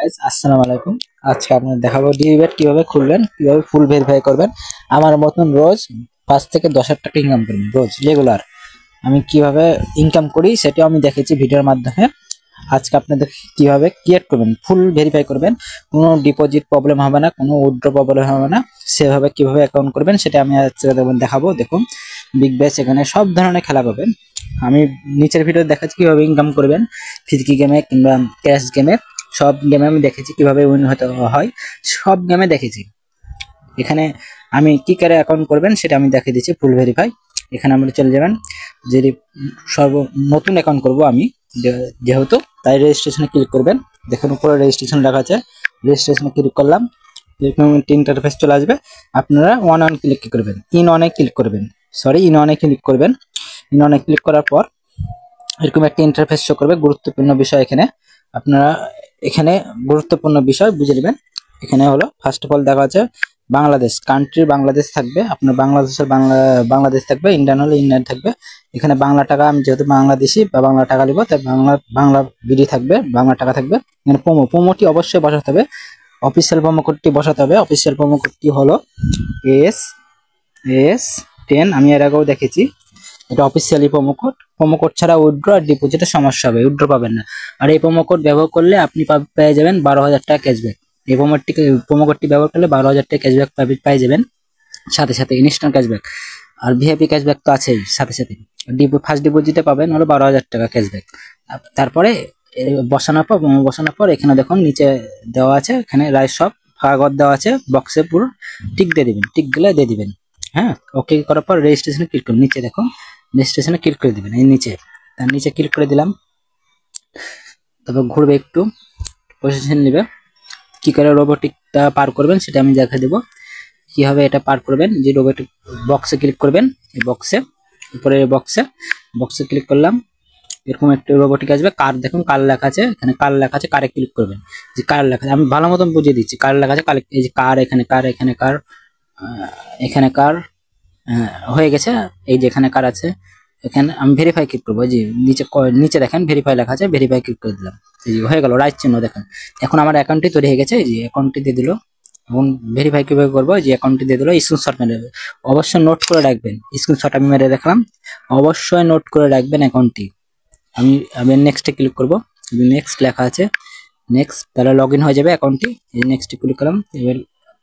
Guys, আসসালামু আলাইকুম। আজকে আপনাদের দেখাবো ডিবেট কিভাবে খুলবেন, কিভাবে ফুল ভেরিফাই করবেন। আমার মতন রোজ 5 থেকে 10,000 টাকা ইনকাম করবেন, রোজ রেগুলার। আমি কিভাবে ইনকাম করি সেটাও আমি দেখেছি ভিডিওর মাধ্যমে। আজকে আপনাদের কিভাবে ক্রিয়েট করবেন, ফুল ভেরিফাই করবেন, কোনো ডিপোজিট প্রবলেম হবে না, কোনো উইথড্র প্রবলেম হবে না। সেভাবে কিভাবে অ্যাকাউন্ট করবেন সেটা আমি আজকে দেখাবো। দেখুন, বিগ ব্যাশ এখানে সব ধরনের খেলা পাবেন। আমি নিচের ভিডিও দেখাচ্ছি কিভাবে ইনকাম করবেন ফিজিক্যাল গেমে কিংবা ক্যাশ গেমে। সব গেমে আমি দেখেছি কিভাবে উইন হতে হয়, সব গেমে দেখেছি। এখানে আমি কি করে অ্যাকাউন্ট করবেন সেটা আমি দেখিয়ে দিচ্ছি, ফুল ভেরিফাই। এখানে আমরা চলে যাবেন, যদি নতুন অ্যাকাউন্ট করব আমি যেহেতু, তাই রেজিস্ট্রেশনে ক্লিক করবেন। দেখুন উপরে রেজিস্ট্রেশন লেখা আছে, রেজিস্ট্রেশনে ক্লিক করলাম। এরকম ইন্টারফেস চলে আসবে। আপনারা ওয়ান ক্লিক করবেন, ইন অনে ক্লিক করবেন, ইন অনে ক্লিক করবেন। ইন অনে ক্লিক করার পর এরকম একটা ইন্টারফেস শো করবে। গুরুত্বপূর্ণ বিষয় এখানে আপনারা গুরুত্বপূর্ণ বিষয় বুঝে নেবেন। এখানে হলো ফার্স্ট অফ অল দেখা আছে বাংলাদেশ, কান্ট্রি বাংলাদেশ থাকবে, আপনার বাংলাদেশের বাংলাদেশ থাকবে, ইন্ডিয়ান হলে ইন্ডিয়ান থাকবে। এখানে বাংলা টাকা, আমি যেহেতু বাংলাদেশি বা বাংলা টাকা নিব তাই বাংলা বিডি থাকবে, বাংলা টাকা থাকবে। এখানে প্রোমোটি অবশ্যই বসাতে হবে, অফিসিয়াল প্রোমো কোডটি বসাতে হবে। অফিসিয়াল প্রোমো কোডটি হলো AS10। আমি এর আগেও দেখেছি, এটা অফিসিয়ালি প্রোমো কোড ছাড়া উইথড্র আর ডিপোজিটের সমস্যা হবে, উইথড্র পাবেন না। আর এই প্রোমো কোড ব্যবহার করলে আপনি পেয়ে যাবেন 12,000 টাকা ক্যাশব্যাক। এই প্রোমো কোডটি ব্যবহার করলে 12,000 টাকা ক্যাশব্যাক পেয়ে যাবেন, সাথে সাথে ইনস্ট্যান্ট ক্যাশব্যাক। আর ভিআইপি ক্যাশব্যাক তো আছেই সাথে সাথে। ফার্স্ট ডিপোজিটে পাবেন হলো 12,000 টাকা ক্যাশব্যাক। তারপরে বসানোর পর এখানে দেখুন নিচে দেওয়া আছে, এখানে রাইস সব কাগজ দেওয়া আছে, বক্সে পুরো টিক দিয়ে দিবেন, টিক দিলে দিয়ে দিবেন। হ্যাঁ, ওকে করার পর রেজিস্ট্রেশনে ক্লিক করুন। নিচে দেখুন রেজিস্ট্রেশনে ক্লিক করে দিবেন, এই নিচে, তার নিচে ক্লিক করে দিলাম। তারপর ঘুরবে, একটু পজিশন নেবে। কি করে রোবোটিকটা পার করবেন সেটা আমি দেখা দেবো, কিভাবে এটা পার করবেন। যে রোবোটিক বক্সে ক্লিক করবেন, এই বক্সে উপরে বক্সে ক্লিক করলাম। এরকম একটা রোবোটিক আসবে, কার দেখুন কার লেখা আছে, এখানে কার লেখা আছে, কারে ক্লিক করবেন। যে কার লেখা আছে আমি ভালো মতন বুঝিয়ে দিচ্ছি, কার লেখা আছে, এই যে কার, এখানে কার, এখানে কার হয়ে গেছে। এই যে এখানে কার আছে, এখানে আমি ভেরিফাই ক্লিক করবো। যে নিচে দেখেন ভেরিফাই লেখা আছে, ভেরিফাই ক্লিক করে দিলাম। এই যে হয়ে গেল, রাইট চিহ্ন দেখেন। এখন আমার অ্যাকাউন্টটি তৈরি হয়ে গেছে, এই যে অ্যাকাউন্টটি দিয়ে দিল। এখন ভেরিফাই কিভাবে করবো, যে অ্যাকাউন্টটি দিয়ে দিল, স্ক্রিনশট মেরে দেবে। অবশ্যই নোট করে রাখবেন, স্ক্রিনশট আমি মেরে রাখলাম, অবশ্যই নোট করে রাখবেন অ্যাকাউন্টটি। আমি নেক্সটে ক্লিক করবো, নেক্সট লেখা আছে, নেক্সট, তাহলে লগ ইন হয়ে যাবে অ্যাকাউন্টটি। এই নেক্সটে ক্লিক করলাম। এবার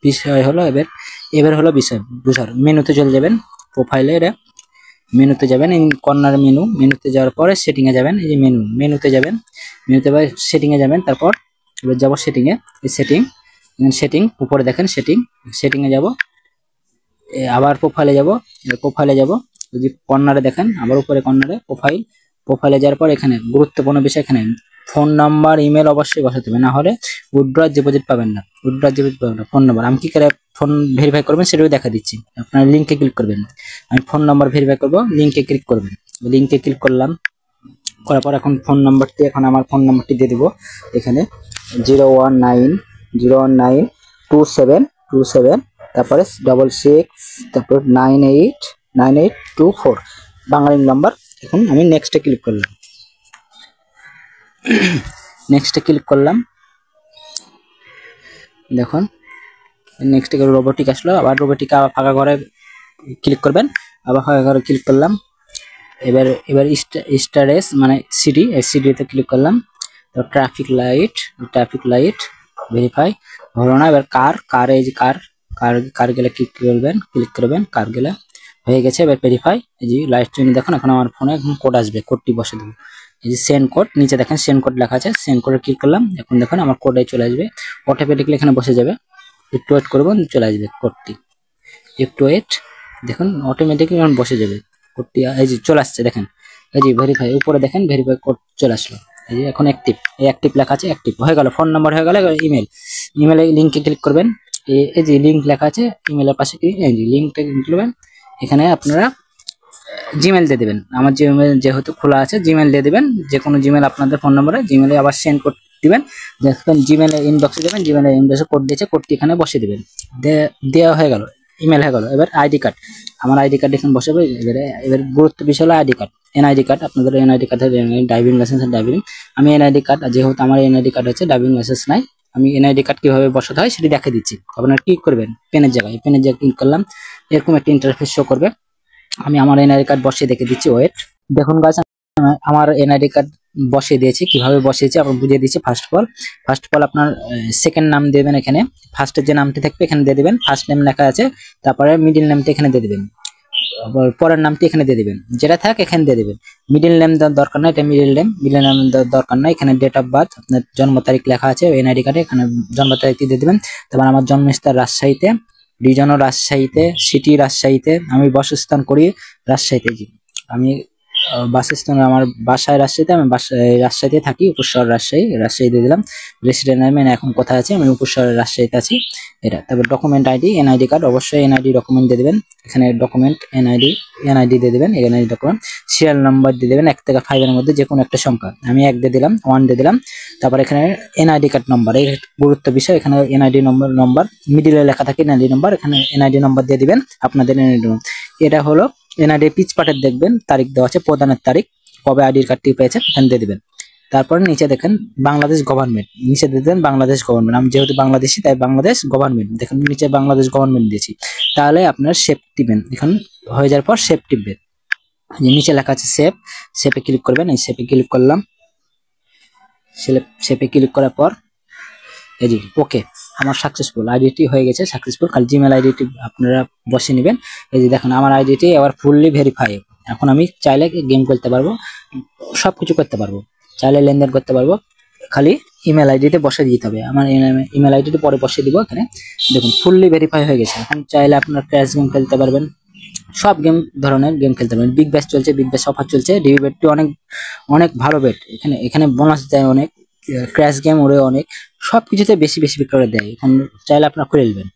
বিষয় হলো এবার হলো বিষয় বুঝার, মেনুতে চলে যাবেন, প্রোফাইলে মেনুতে যাবেন, এই কর্নার মেনুতে যাওয়ার পরে সেটিং এ যাবেন। এই যে মেনুতে যাবেন, মেনুতে সেটিং এ যাবেন। তারপর এবার যাবো সেটিং এ, এই সেটিং উপরে দেখেন সেটিং এ যাব, আবার প্রোফাইলে যাব, যদি কর্নারে দেখেন, আবার উপরে কর্নারে প্রোফাইলে যাওয়ার পর এখানে গুরুত্বপূর্ণ বিষয়, এখানে ফোন নাম্বার ইমেল অবশ্যই বসাতে হবে, না হলে উইথড্র ডিপোজিট পাবেন না। ফোন নাম্বার আমি কি করে ফোন ভেরিফাই করবেন সেটাও দেখা দিচ্ছি। আপনার লিঙ্কে ক্লিক করবেন, আমি ফোন নাম্বার ভেরিফাই করব, লিঙ্কে ক্লিক করবেন। লিঙ্কে ক্লিক করলাম, করার পর এখন আমার ফোন নাম্বারটি দিয়ে দিব। এখানে 0192727, তারপরে 66, তারপর 989824 বাঙালি নাম্বার। এখন আমি নেক্সটে ক্লিক করলাম, দেখুন নেক্সট রোবোটিক আসলো। আবার রোবোটিক ফাঁকা ঘরে ক্লিক করবেন, আবার ফাঁকা ঘরে ক্লিক করলাম। এবার স্টারেস মানে সিডিতে ক্লিক করলাম। তো ট্রাফিক লাইট ভেরিফাই হলো না। এবার এই যে কার গেলে ক্লিক করবেন, কার গেলে হয়ে গেছে। এবার ভেরিফাই, এই যে লাইট চিহ্ন দেখুন। এখন আমার ফোনে কোড আসবে, কোডটি বসে দেবো। এই যে সেন্ড কোড, নিচে দেখেন সেন্ড কোড লেখা আছে, সেন্ড কোডে ক্লিক করলাম। এখন দেখুন আমার কোডে চলে আসবে, অটোমেটিক্যালি এখানে বসে যাবে। একটু ওয়েট করবেন, চলে আসবে কোডটি, একটু ওয়েট, দেখুন অটোমেটিক্যালি এখন বসে যাবে কোডটি। এই যে চলে আসছে দেখেন, এই যে ভেরিফাই, উপরে দেখেন ভেরিফাই কোড চলে আসলো। এই যে এখন অ্যাক্টিভ লেখা আছে, অ্যাক্টিভ হয়ে গেল। ফোন নাম্বার হয়ে গেল। ইমেলে লিঙ্কে ক্লিক করবেন, এই যে লিঙ্ক লেখা আছে ইমেলের পাশে, এই যে লিঙ্কটা ক্লিক করবেন। এখানে আপনারা জিমেল দিয়ে দেবেন, আমার জিমেল যেহেতু খোলা আছে জিমেল দিয়ে দেবেন, যে কোনো জিমেল আপনাদের ফোন নম্বরে জিমেলে আবার সেন্ড কোড দিবেন। দেখবেন জিমেলে ইনবক্সে যাবেন, জিমেলে ইনবক্সে কোড দিয়েছে, কোডটি এখানে বসিয়ে দেবেন। দেওয়া হয়ে গেল, ইমেল হয়ে গেল। এবার আইডি কার্ড, আমার আইডি কার্ড এখানে বসাবে। এবার গুরুত্ব বিষয় হলো আইডি কার্ড, এনআইডি কার্ড। আপনাদের এনআইডি কার্ড, ড্রাইভিং লাইসেন্স, আমি এনআইডি কার্ড, যেহেতু আমার এনআইডি কার্ড হচ্ছে, ড্রাইভিং লাইসেন্স নাই, আমি এনআইডি কার্ড কিভাবে বসাতে হয় সেটা দেখে দিচ্ছি। আপনারা কি করবেন, পেনের জায়গায় ক্লিক করলাম, এরকম একটা ইন্টারফেস শো করবে। আমি আমার এনআইডি কার্ড বসিয়ে দেখে দিচ্ছি, ওয়েট। দেখুন গাছ, আমার এনআইডি কার্ড বসিয়ে দিয়েছি। কিভাবে বসিয়েছি আপনার বুঝিয়ে দিচ্ছি। ফার্স্ট অফ অল আপনার সেকেন্ড নাম দেবেন, এখানে ফার্স্টের যে নামটি থাকবে এখানে দিয়ে দেবেন, ফার্স্ট নেম লেখা আছে, তারপরে মিডিল নেমটা এখানে দিয়ে দেবেন, পরের নামটি এখানে দিয়ে দিবেন, যেটা থাক এখানে দিয়ে দিবেন। মিডিল নেম দেওয়ার দরকার নাই, এটা মিডিল নেম দেওয়ার দরকার নাই। এখানে ডেট অফ বার্থ, আপনার জন্ম তারিখ লেখা আছে এনআইডি কার্ডে, এখানে জন্ম তারিখটি দিয়ে দিবেন। তারপর আমার জন্মস্থান রাজশাহীতে, রিজনও রাজশাহীতে, সিটি রাজশাহীতে, আমি বাসস্থান করি রাজশাহীতে। আমি বাসস্থান, আমার বাসায় রাজশাহীতে, আমি রাজশাহীতে থাকি, উপশহর রাজশাহী দিয়ে দিলাম। রেসিডেন্ট নেম এখন কোথায় আছে, আমি উপশহরের রাজশাহীতে আছি, এটা। তারপর ডকুমেন্ট আইডি, এনআইডি কার্ড, অবশ্যই এনআইডি ডকুমেন্ট দিয়ে দেবেন। এখানে ডকুমেন্ট এনআইডি দিয়ে দেবেন, এনআইডি ডকুমেন্ট। সিরিয়াল নাম্বার দিয়ে দেবেন 1 থেকে 5 এর মধ্যে যে কোনো একটা সংখ্যা, আমি 1 দিয়ে দিলাম, 1 দিয়ে দিলাম। তারপর এখানে এনআইডি কার্ড নম্বর, এই গুরুত্ব বিষয়, এখানে এনআইডি নম্বর মিডিলে লেখা থাকে এনআইডি নম্বর, এখানে এনআইডি নম্বর দিয়ে দিবেন আপনাদের এনআইডি নম্বর। এটা হলো এনআইডি পিচ পার্টের, দেখবেন তারিখ দেওয়া আছে, প্রদানের তারিখ, কবে আইডি কার্ডটি পেয়েছেন এখানে দিয়ে দিবেন। তারপর নিচে দেখেন বাংলাদেশ গভর্নমেন্ট, নিচে দিয়ে দেবেন বাংলাদেশ গভর্নমেন্ট। আমি যেহেতু বাংলাদেশি তাই বাংলাদেশ গভর্নমেন্ট, দেখেন নিচে বাংলাদেশ গভর্নমেন্ট দিয়েছি। তাহলে আপনার সেভ টিপবেন, এখন হয়ে যাওয়ার পর সেভ টিপবেন, যে নিচে লেখা আছে সেভে ক্লিক করবেন। এই সেভে ক্লিক করলাম, সেভে ক্লিক করার পর এই যে ওকে, আমার সাকসেসফুল আইডিটি হয়ে গেছে, সাকসেসফুল। খালি জিমেল আইডিটি আপনারা বসে নেবেন। এই যে দেখুন আমার আইডিটি এবার ফুললি ভেরিফাই। এখন আমি চাইলে গেম খেলতে পারবো, সবকিছু করতে পারবো, চাইলে লেনদেন করতে পারবো, খালি ইমেল আইডিতে বসে দিতে হবে। আমার ইমেল আইডিটি পরে বসে দিব। এখানে দেখুন ফুললি ভেরিফাই হয়ে গেছে। এখন চাইলে আপনার ক্র্যাশ গেম খেলতে পারবেন, সব ধরনের গেম খেলতে পারবেন। বিগ ব্যাশ চলছে, বিগ ব্যাশ অফার চলছে, ডিবি বেটটি অনেক ভালো বেট। এখানে বোনাস দেয় অনেক, ক্র্যাশ গেম ওরে অনেক, সবকিছুতে বেশি করে দেয়। এখন চাইলে আপনারা খুলে নেবেন।